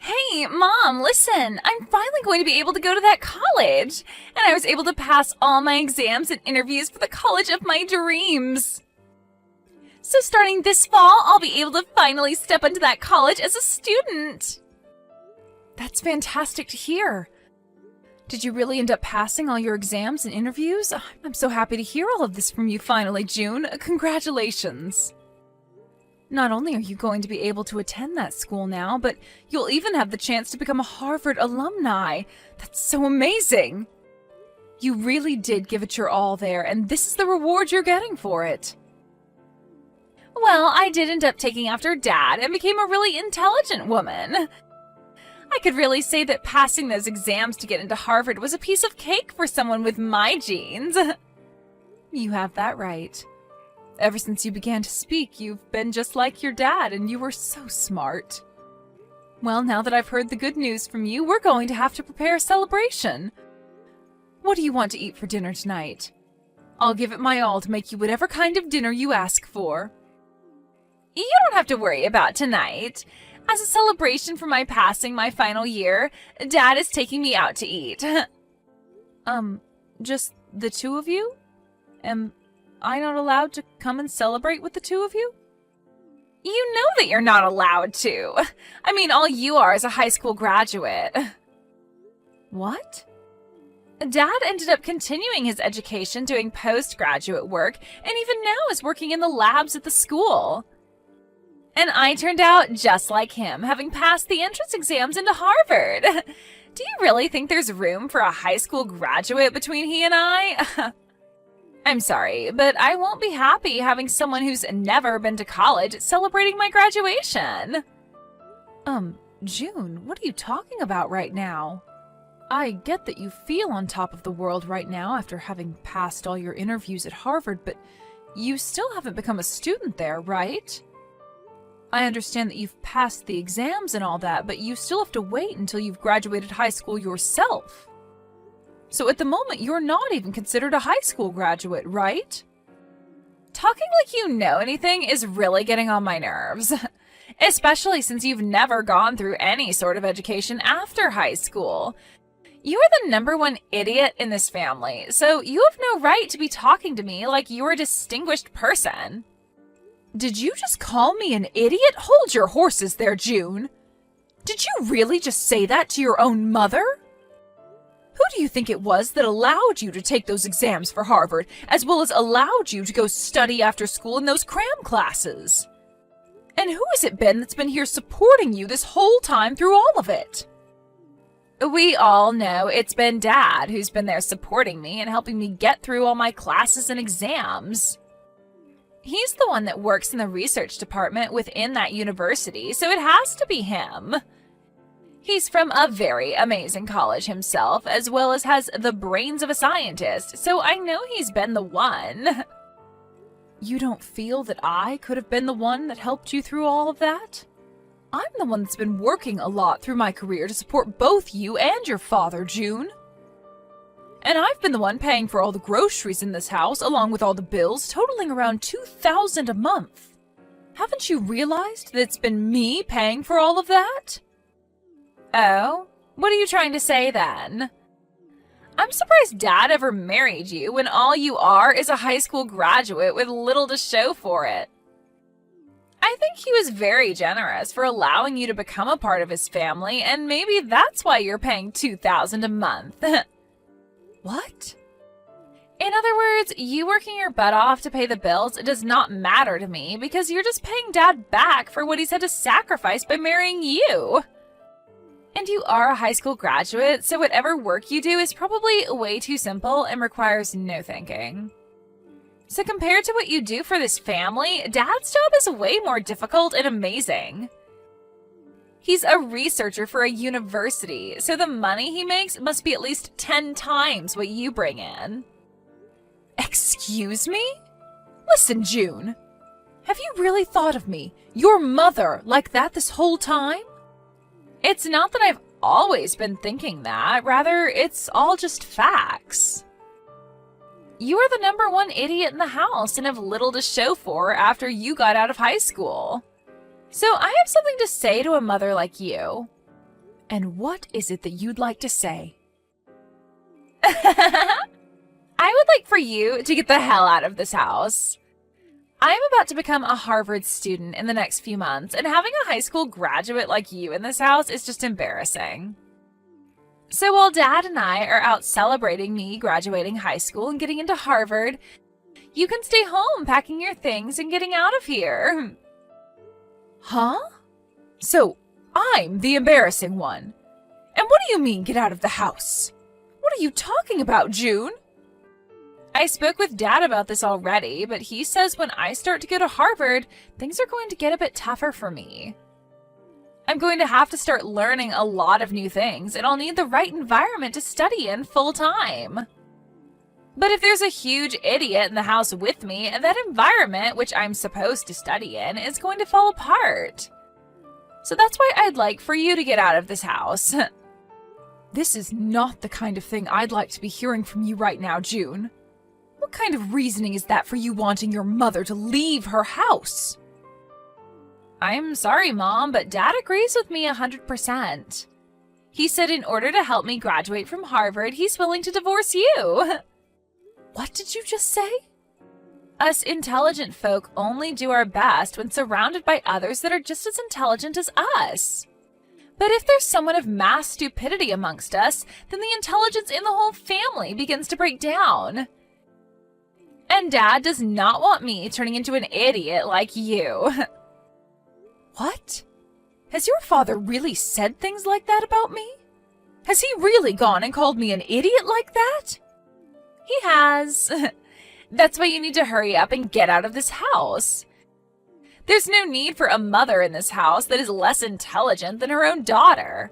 Hey, Mom, listen, I'm finally going to be able to go to that college. And I was able to pass all my exams and interviews for the college of my dreams. So starting this fall, I'll be able to finally step into that college as a student. That's fantastic to hear. Did you really end up passing all your exams and interviews? I'm so happy to hear all of this from you finally, June. Congratulations. Not only are you going to be able to attend that school now, but you'll even have the chance to become a Harvard alumni. That's so amazing. You really did give it your all there, and this is the reward you're getting for it. Well, I did end up taking after Dad and became a really intelligent woman. I could really say that passing those exams to get into Harvard was a piece of cake for someone with my genes. You have that right. Ever since you began to speak, you've been just like your dad, and you were so smart. Well, now that I've heard the good news from you, we're going to have to prepare a celebration. What do you want to eat for dinner tonight? I'll give it my all to make you whatever kind of dinner you ask for. You don't have to worry about tonight. As a celebration for my passing my final year, Dad is taking me out to eat. Just the two of you? Am I not allowed to come and celebrate with the two of you? You know that you're not allowed to. I mean, all you are is a high school graduate. What? Dad ended up continuing his education doing postgraduate work, and even now is working in the labs at the school. And I turned out just like him, having passed the entrance exams into Harvard. Do you really think there's room for a high school graduate between he and I? I'm sorry, but I won't be happy having someone who's never been to college celebrating my graduation. June, what are you talking about right now? I get that you feel on top of the world right now after having passed all your interviews at Harvard, but you still haven't become a student there, right? I understand that you've passed the exams and all that, but you still have to wait until you've graduated high school yourself. So at the moment, you're not even considered a high school graduate, right? Talking like you know anything is really getting on my nerves. Especially since you've never gone through any sort of education after high school. You are the number one idiot in this family, so you have no right to be talking to me like you're a distinguished person. Did you just call me an idiot? Hold your horses there, June. Did you really just say that to your own mother? Who do you think it was that allowed you to take those exams for Harvard, as well as allowed you to go study after school in those cram classes? And who has it been that's been here supporting you this whole time through all of it? We all know it's been Dad who's been there supporting me and helping me get through all my classes and exams. He's the one that works in the research department within that university, so it has to be him. He's from a very amazing college himself, as well as has the brains of a scientist, so I know he's been the one. You don't feel that I could have been the one that helped you through all of that? I'm the one that's been working a lot through my career to support both you and your father, June. And I've been the one paying for all the groceries in this house, along with all the bills, totaling around $2,000 a month. Haven't you realized that it's been me paying for all of that? Oh, what are you trying to say then? I'm surprised Dad ever married you when all you are is a high school graduate with little to show for it. I think he was very generous for allowing you to become a part of his family, and maybe that's why you're paying $2,000 a month. What? In other words, you working your butt off to pay the bills does not matter to me because you're just paying Dad back for what he's had to sacrifice by marrying you. And you are a high school graduate, so whatever work you do is probably way too simple and requires no thinking. So compared to what you do for this family, Dad's job is way more difficult and amazing. He's a researcher for a university, so the money he makes must be at least 10 times what you bring in. Excuse me? Listen, June. Have you really thought of me, your mother, like that this whole time? It's not that I've always been thinking that. Rather, it's all just facts. You are the number one idiot in the house and have little to show for after you got out of high school. So I have something to say to a mother like you. And what is it that you'd like to say? I would like for you to get the hell out of this house. I'm about to become a Harvard student in the next few months, and having a high school graduate like you in this house is just embarrassing. So while Dad and I are out celebrating me graduating high school and getting into Harvard, you can stay home packing your things and getting out of here. Huh? So I'm the embarrassing one. And what do you mean, get out of the house? What are you talking about, June? I spoke with Dad about this already, but he says when I start to go to Harvard, things are going to get a bit tougher for me. I'm going to have to start learning a lot of new things, and I'll need the right environment to study in full time. But if there's a huge idiot in the house with me, that environment, which I'm supposed to study in, is going to fall apart. So that's why I'd like for you to get out of this house. This is not the kind of thing I'd like to be hearing from you right now, June. What kind of reasoning is that for you wanting your mother to leave her house? I'm sorry, Mom, but Dad agrees with me 100%. He said in order to help me graduate from Harvard, he's willing to divorce you. What did you just say? Us intelligent folk only do our best when surrounded by others that are just as intelligent as us. But if there's someone of mass stupidity amongst us, then the intelligence in the whole family begins to break down. And Dad does not want me turning into an idiot like you. What? Has your father really said things like that about me? Has he really gone and called me an idiot like that? He has. That's why you need to hurry up and get out of this house. There's no need for a mother in this house that is less intelligent than her own daughter.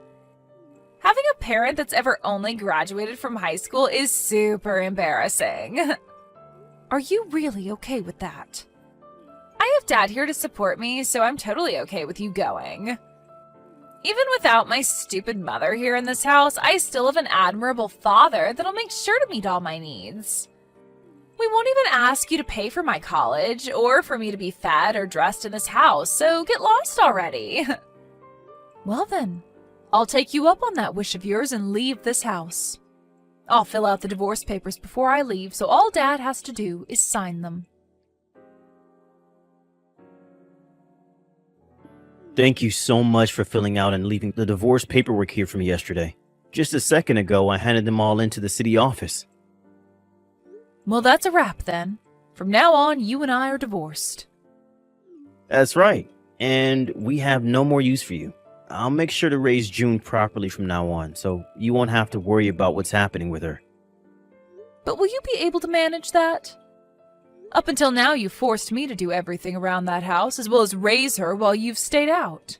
Having a parent that's ever only graduated from high school is super embarrassing. Are you really okay with that? I have Dad here to support me, so I'm totally okay with you going. Even without my stupid mother here in this house, I still have an admirable father that'll make sure to meet all my needs. We won't even ask you to pay for my college or for me to be fed or dressed in this house, so get lost already. Well then, I'll take you up on that wish of yours and leave this house. I'll fill out the divorce papers before I leave, so all Dad has to do is sign them. Thank you so much for filling out and leaving the divorce paperwork here for me yesterday. Just a second ago, I handed them all into the city office. Well, that's a wrap then. From now on, you and I are divorced. That's right. And we have no more use for you. I'll make sure to raise June properly from now on, so you won't have to worry about what's happening with her. But will you be able to manage that? Up until now, you forced me to do everything around that house, as well as raise her while you've stayed out.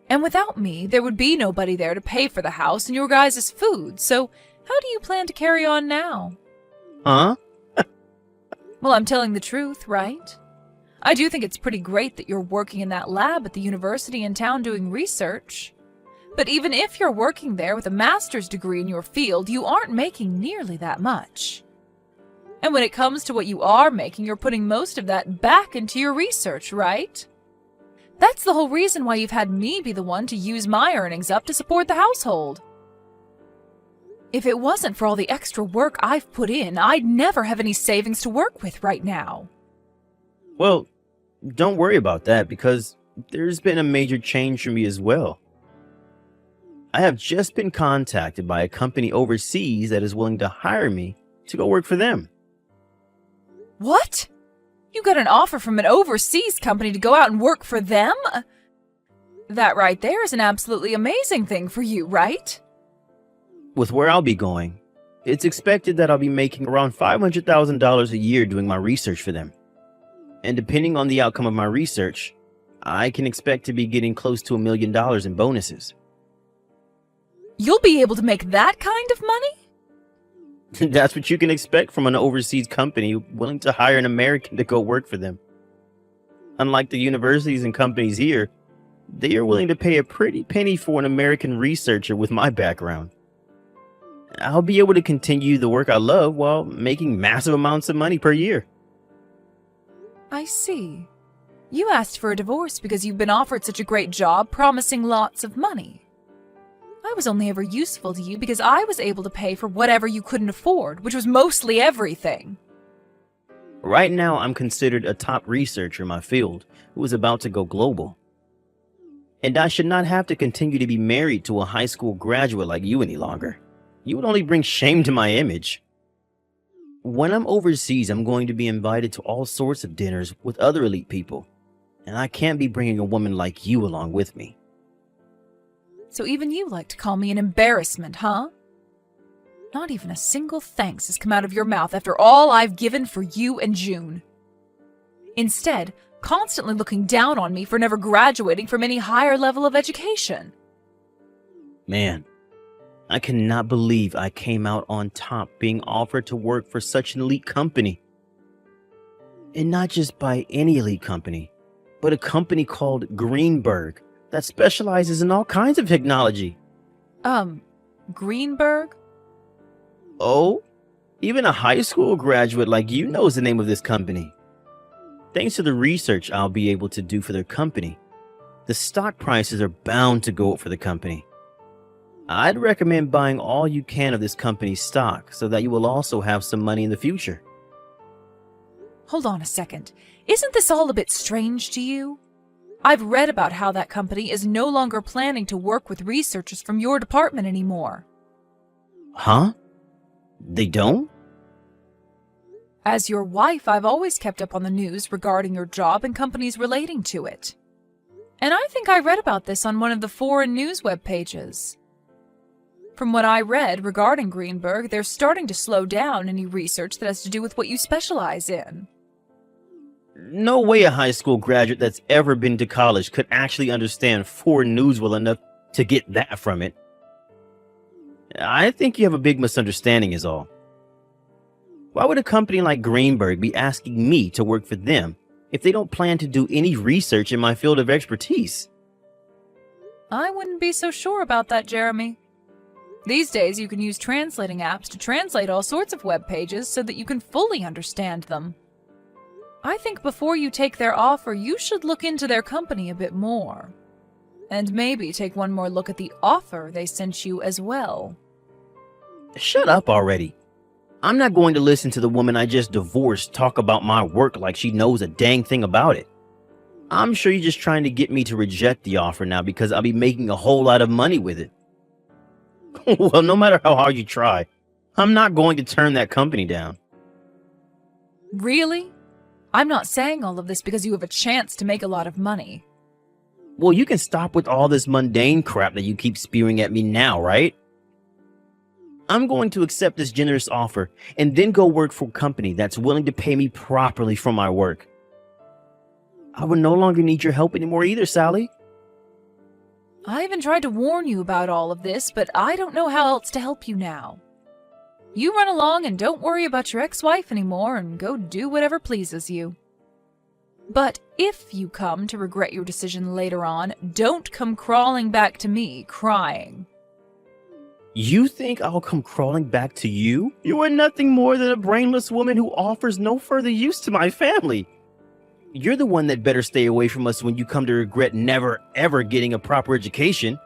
And without me, there would be nobody there to pay for the house and your guys' food, so how do you plan to carry on now? Huh? Well, I'm telling the truth, right? I do think it's pretty great that you're working in that lab at the university in town doing research. But even if you're working there with a master's degree in your field, you aren't making nearly that much. And when it comes to what you are making, you're putting most of that back into your research, right? That's the whole reason why you've had me be the one to use my earnings up to support the household. If it wasn't for all the extra work I've put in, I'd never have any savings to work with right now. Well, don't worry about that because there's been a major change for me as well. I have just been contacted by a company overseas that is willing to hire me to go work for them. What? You got an offer from an overseas company to go out and work for them? That right there is an absolutely amazing thing for you, right? With where I'll be going, it's expected that I'll be making around $500,000 a year doing my research for them. And depending on the outcome of my research, I can expect to be getting close to $1 million in bonuses. You'll be able to make that kind of money? That's what you can expect from an overseas company willing to hire an American to go work for them. Unlike the universities and companies here, they are willing to pay a pretty penny for an American researcher with my background. I'll be able to continue the work I love while making massive amounts of money per year. I see. You asked for a divorce because you've been offered such a great job promising lots of money. I was only ever useful to you because I was able to pay for whatever you couldn't afford, which was mostly everything. Right now, I'm considered a top researcher in my field who is about to go global. And I should not have to continue to be married to a high school graduate like you any longer. You would only bring shame to my image. When I'm overseas, I'm going to be invited to all sorts of dinners with other elite people. And I can't be bringing a woman like you along with me. So even you like to call me an embarrassment, huh? Not even a single thanks has come out of your mouth after all I've given for you and June. Instead, constantly looking down on me for never graduating from any higher level of education. Man, I cannot believe I came out on top being offered to work for such an elite company. And not just by any elite company, but a company called Greenberg that specializes in all kinds of technology. Greenberg? Oh, even a high school graduate like you knows the name of this company. Thanks to the research I'll be able to do for their company, the stock prices are bound to go up for the company. I'd recommend buying all you can of this company's stock so that you will also have some money in the future. Hold on a second. Isn't this all a bit strange to you? I've read about how that company is no longer planning to work with researchers from your department anymore. Huh? They don't? As your wife, I've always kept up on the news regarding your job and companies relating to it. And I think I read about this on one of the foreign news web pages. From what I read regarding Greenberg, they're starting to slow down any research that has to do with what you specialize in. No way a high school graduate that's ever been to college could actually understand foreign news well enough to get that from it. I think you have a big misunderstanding is all. Why would a company like Greenberg be asking me to work for them if they don't plan to do any research in my field of expertise? I wouldn't be so sure about that, Jeremy. These days, you can use translating apps to translate all sorts of web pages so that you can fully understand them. I think before you take their offer, you should look into their company a bit more. And maybe take one more look at the offer they sent you as well. Shut up already. I'm not going to listen to the woman I just divorced talk about my work like she knows a dang thing about it. I'm sure you're just trying to get me to reject the offer now because I'll be making a whole lot of money with it. Well, no matter how hard you try, I'm not going to turn that company down. Really? I'm not saying all of this because you have a chance to make a lot of money. Well, you can stop with all this mundane crap that you keep spewing at me now, right? I'm going to accept this generous offer and then go work for a company that's willing to pay me properly for my work. I will no longer need your help anymore either, Sally. I even tried to warn you about all of this, but I don't know how else to help you now. You run along and don't worry about your ex-wife anymore and go do whatever pleases you. But if you come to regret your decision later on, don't come crawling back to me crying. You think I'll come crawling back to you? You are nothing more than a brainless woman who offers no further use to my family. You're the one that better stay away from us when you come to regret never ever getting a proper education.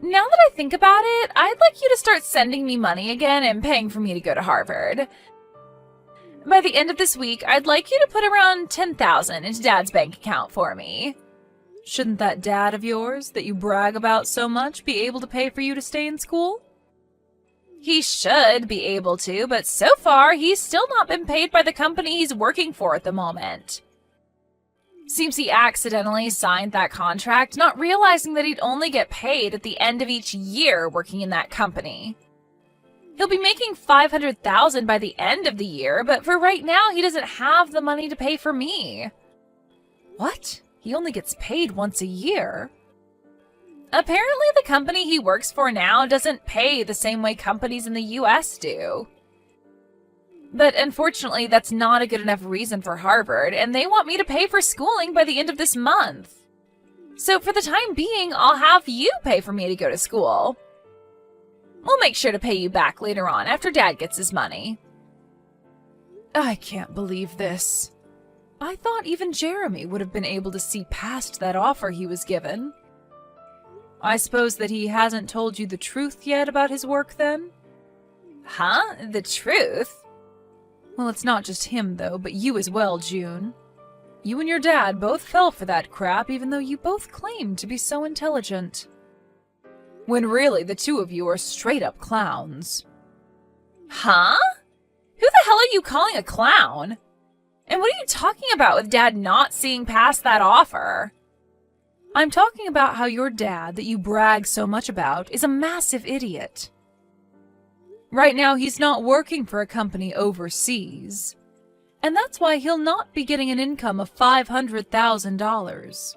Now that I think about it, I'd like you to start sending me money again and paying for me to go to Harvard. By the end of this week, I'd like you to put around $10,000 into Dad's bank account for me. Shouldn't that dad of yours, that you brag about so much, be able to pay for you to stay in school? He should be able to, but so far, he's still not been paid by the company he's working for at the moment. Seems he accidentally signed that contract, not realizing that he'd only get paid at the end of each year working in that company. He'll be making $500,000 by the end of the year, but for right now, he doesn't have the money to pay for me. What? He only gets paid once a year? Apparently, the company he works for now doesn't pay the same way companies in the US do. But unfortunately, that's not a good enough reason for Harvard, and they want me to pay for schooling by the end of this month. So for the time being, I'll have you pay for me to go to school. We'll make sure to pay you back later on after Dad gets his money. I can't believe this. I thought even Jeremy would have been able to see past that offer he was given. I suppose that he hasn't told you the truth yet about his work, then? Huh? The truth? Well, it's not just him, though, but you as well, June. You and your dad both fell for that crap, even though you both claimed to be so intelligent. When really, the two of you are straight-up clowns. Huh? Who the hell are you calling a clown? And what are you talking about with Dad not seeing past that offer? I'm talking about how your dad, that you brag so much about, is a massive idiot. Right now, he's not working for a company overseas. And that's why he'll not be getting an income of $500,000.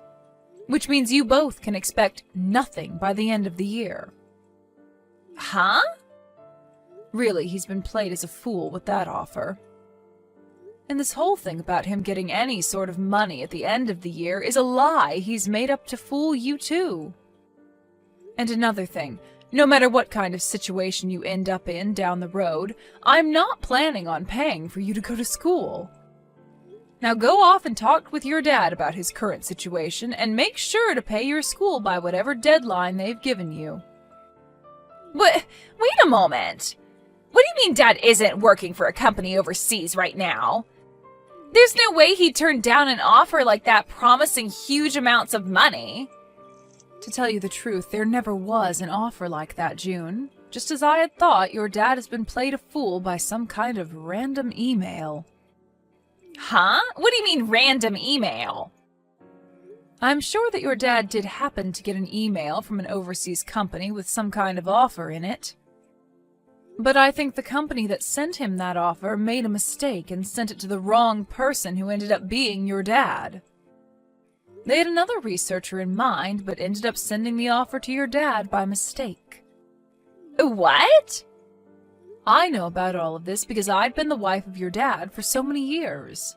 Which means you both can expect nothing by the end of the year. Huh? Really, he's been played as a fool with that offer. And this whole thing about him getting any sort of money at the end of the year is a lie he's made up to fool you too. And another thing, no matter what kind of situation you end up in down the road, I'm not planning on paying for you to go to school. Now go off and talk with your dad about his current situation and make sure to pay your school by whatever deadline they've given you. Wait a moment. What do you mean Dad isn't working for a company overseas right now? There's no way he'd turn down an offer like that promising huge amounts of money. To tell you the truth, there never was an offer like that, June. Just as I had thought, your dad has been played a fool by some kind of random email. Huh? What do you mean random email? I'm sure that your dad did happen to get an email from an overseas company with some kind of offer in it. But I think the company that sent him that offer made a mistake and sent it to the wrong person who ended up being your dad. They had another researcher in mind, but ended up sending the offer to your dad by mistake. What? I know about all of this because I'd been the wife of your dad for so many years.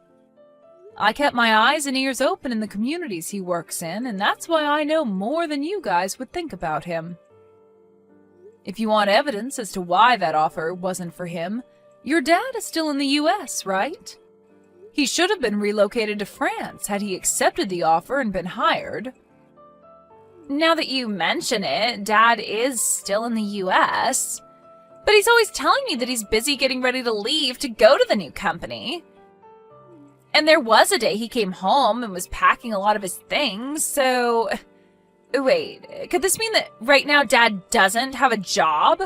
I kept my eyes and ears open in the communities he works in, and that's why I know more than you guys would think about him. If you want evidence as to why that offer wasn't for him, your dad is still in the U.S., right? He should have been relocated to France had he accepted the offer and been hired. Now that you mention it, Dad is still in the U.S., but he's always telling me that he's busy getting ready to leave to go to the new company. And there was a day he came home and was packing a lot of his things, so... Wait, could this mean that right now Dad doesn't have a job?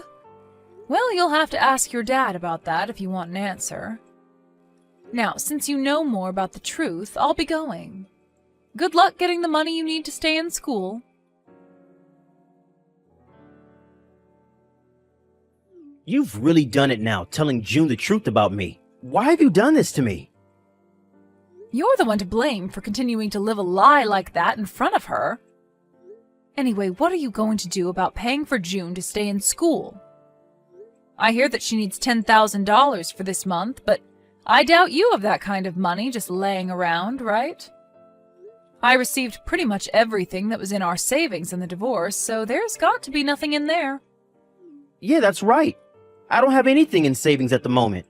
Well, you'll have to ask your dad about that if you want an answer. Now, since you know more about the truth, I'll be going. Good luck getting the money you need to stay in school. You've really done it now, telling June the truth about me. Why have you done this to me? You're the one to blame for continuing to live a lie like that in front of her. Anyway, what are you going to do about paying for June to stay in school? I hear that she needs $10,000 for this month, but I doubt you have that kind of money just laying around, right? I received pretty much everything that was in our savings in the divorce, so there's got to be nothing in there. Yeah, that's right. I don't have anything in savings at the moment.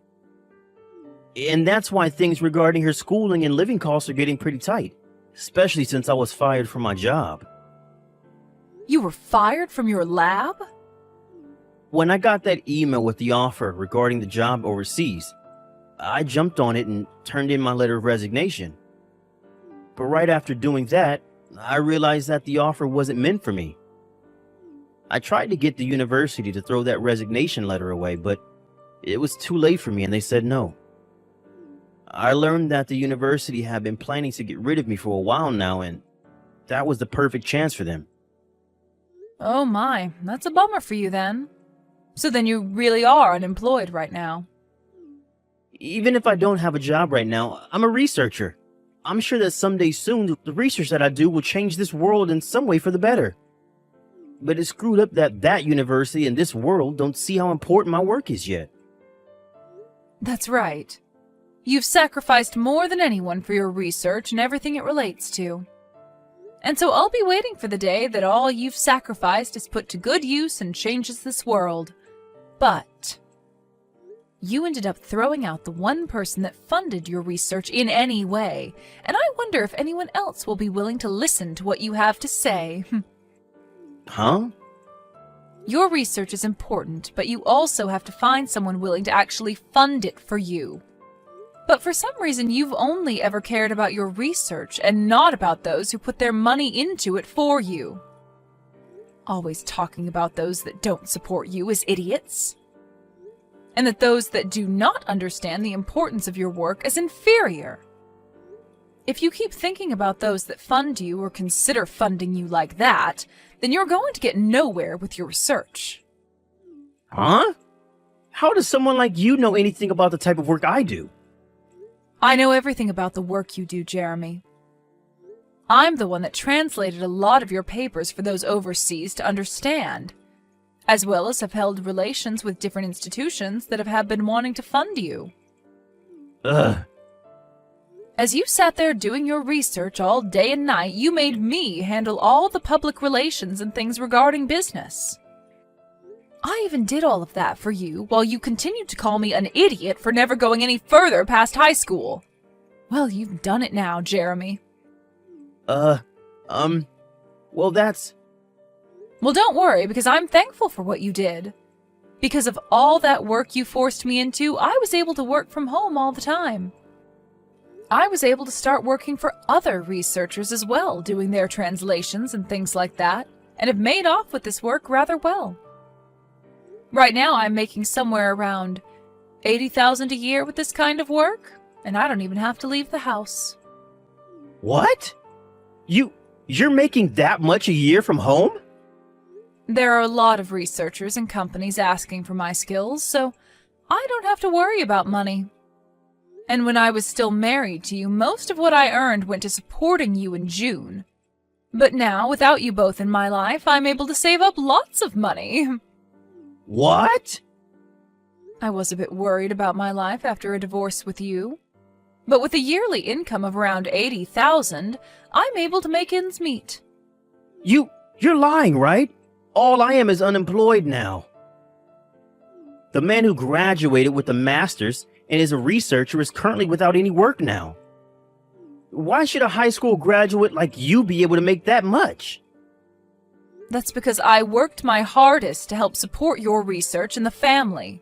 And that's why things regarding her schooling and living costs are getting pretty tight, especially since I was fired from my job. You were fired from your lab? When I got that email with the offer regarding the job overseas, I jumped on it and turned in my letter of resignation. But right after doing that, I realized that the offer wasn't meant for me. I tried to get the university to throw that resignation letter away, but it was too late for me and they said no. I learned that the university had been planning to get rid of me for a while now, and that was the perfect chance for them. Oh my, that's a bummer for you then. So then you really are unemployed right now. Even if I don't have a job right now, I'm a researcher. I'm sure that someday soon the research that I do will change this world in some way for the better. But it's screwed up that that university and this world don't see how important my work is yet. That's right. You've sacrificed more than anyone for your research and everything it relates to. And so I'll be waiting for the day that all you've sacrificed is put to good use and changes this world. But You ended up throwing out the one person that funded your research in any way, and I wonder if anyone else will be willing to listen to what you have to say. Huh? Your research is important, but you also have to find someone willing to actually fund it for you. But for some reason, you've only ever cared about your research and not about those who put their money into it for you. Always talking about those that don't support you as idiots. And that those that do not understand the importance of your work as inferior. If you keep thinking about those that fund you or consider funding you like that, then you're going to get nowhere with your research. Huh? How does someone like you know anything about the type of work I do? I know everything about the work you do, Jeremy. I'm the one that translated a lot of your papers for those overseas to understand, as well as have held relations with different institutions that have been wanting to fund you. Ugh. As you sat there doing your research all day and night, you made me handle all the public relations and things regarding business. I even did all of that for you, while you continued to call me an idiot for never going any further past high school. Well, you've done it now, Jeremy. Well, that's... Well, don't worry, because I'm thankful for what you did. Because of all that work you forced me into, I was able to work from home all the time. I was able to start working for other researchers as well, doing their translations and things like that, and have made off with this work rather well. Right now, I'm making somewhere around $80,000 a year with this kind of work, and I don't even have to leave the house. What? You're making that much a year from home? There are a lot of researchers and companies asking for my skills, so I don't have to worry about money. And when I was still married to you, most of what I earned went to supporting you in June. But now, without you both in my life, I'm able to save up lots of money. What? I was a bit worried about my life after a divorce with you. But with a yearly income of around $80,000, I'm able to make ends meet. You're lying, right? All I am is unemployed now. The man who graduated with a master's and is a researcher is currently without any work now. Why should a high school graduate like you be able to make that much? That's because I worked my hardest to help support your research and the family.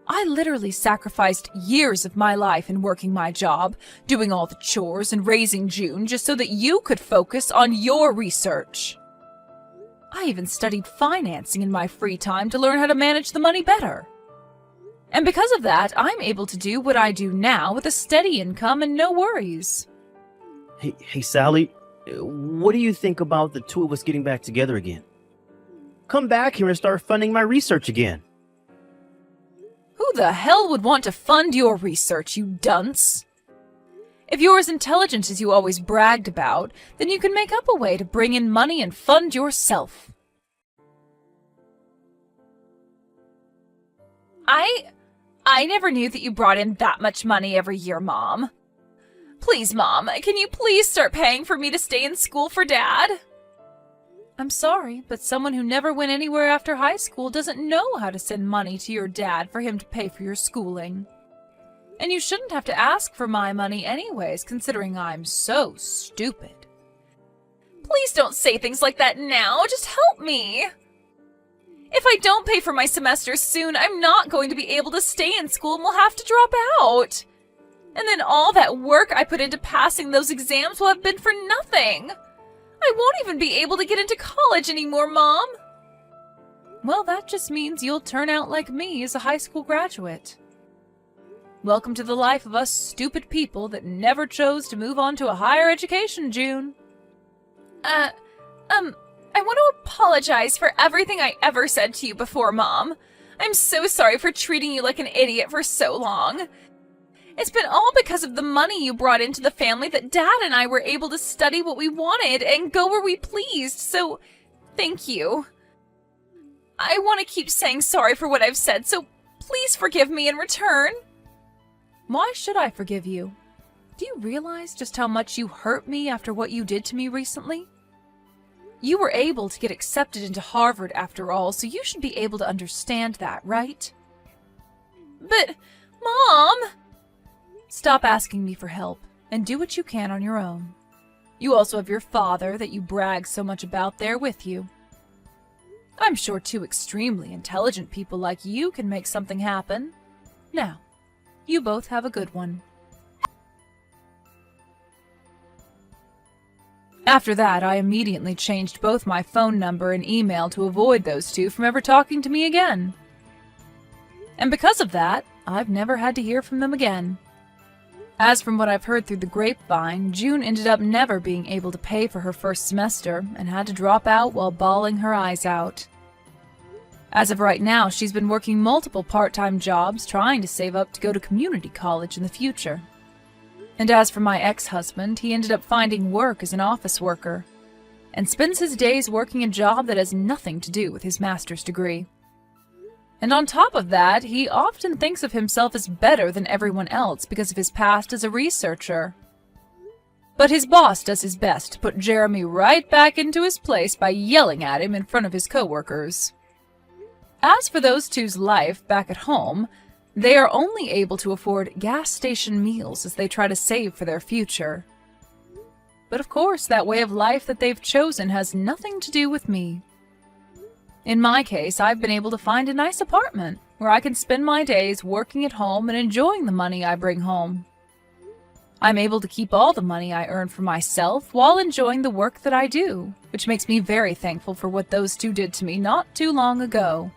I literally sacrificed years of my life in working my job, doing all the chores and raising June just so that you could focus on your research. I even studied financing in my free time to learn how to manage the money better. And because of that, I'm able to do what I do now with a steady income and no worries. Hey, Sally, what do you think about the two of us getting back together again? Come back here and start funding my research again. Who the hell would want to fund your research, you dunce? If you're as intelligent as you always bragged about, then you can make up a way to bring in money and fund yourself. I never knew that you brought in that much money every year, Mom. Please, Mom, can you please start paying for me to stay in school for Dad? I'm sorry, but someone who never went anywhere after high school doesn't know how to send money to your dad for him to pay for your schooling. And you shouldn't have to ask for my money anyways, considering I'm so stupid. Please don't say things like that now. Just help me. If I don't pay for my semesters soon, I'm not going to be able to stay in school and will have to drop out. And then all that work I put into passing those exams will have been for nothing. I won't even be able to get into college anymore, Mom. Well, that just means you'll turn out like me as a high school graduate. Welcome to the life of us stupid people that never chose to move on to a higher education, June. I want to apologize for everything I ever said to you before, Mom. I'm so sorry for treating you like an idiot for so long. It's been all because of the money you brought into the family that Dad and I were able to study what we wanted and go where we pleased, so thank you. I want to keep saying sorry for what I've said, so please forgive me in return. Why should I forgive you? Do you realize just how much you hurt me after what you did to me recently? You were able to get accepted into Harvard after all, so you should be able to understand that, right? But, Mom! Stop asking me for help and do what you can on your own. You also have your father that you brag so much about there with you. I'm sure two extremely intelligent people like you can make something happen. Now, you both have a good one. After that, I immediately changed both my phone number and email to avoid those two from ever talking to me again. And because of that, I've never had to hear from them again. As from what I've heard through the grapevine, June ended up never being able to pay for her first semester and had to drop out while bawling her eyes out. As of right now, she's been working multiple part-time jobs trying to save up to go to community college in the future. And as for my ex-husband, he ended up finding work as an office worker and spends his days working a job that has nothing to do with his master's degree. And on top of that, he often thinks of himself as better than everyone else because of his past as a researcher. But his boss does his best to put Jeremy right back into his place by yelling at him in front of his coworkers. As for those two's life back at home, they are only able to afford gas station meals as they try to save for their future. But of course, that way of life that they've chosen has nothing to do with me. In my case, I've been able to find a nice apartment where I can spend my days working at home and enjoying the money I bring home. I'm able to keep all the money I earn for myself while enjoying the work that I do, which makes me very thankful for what those two did to me not too long ago.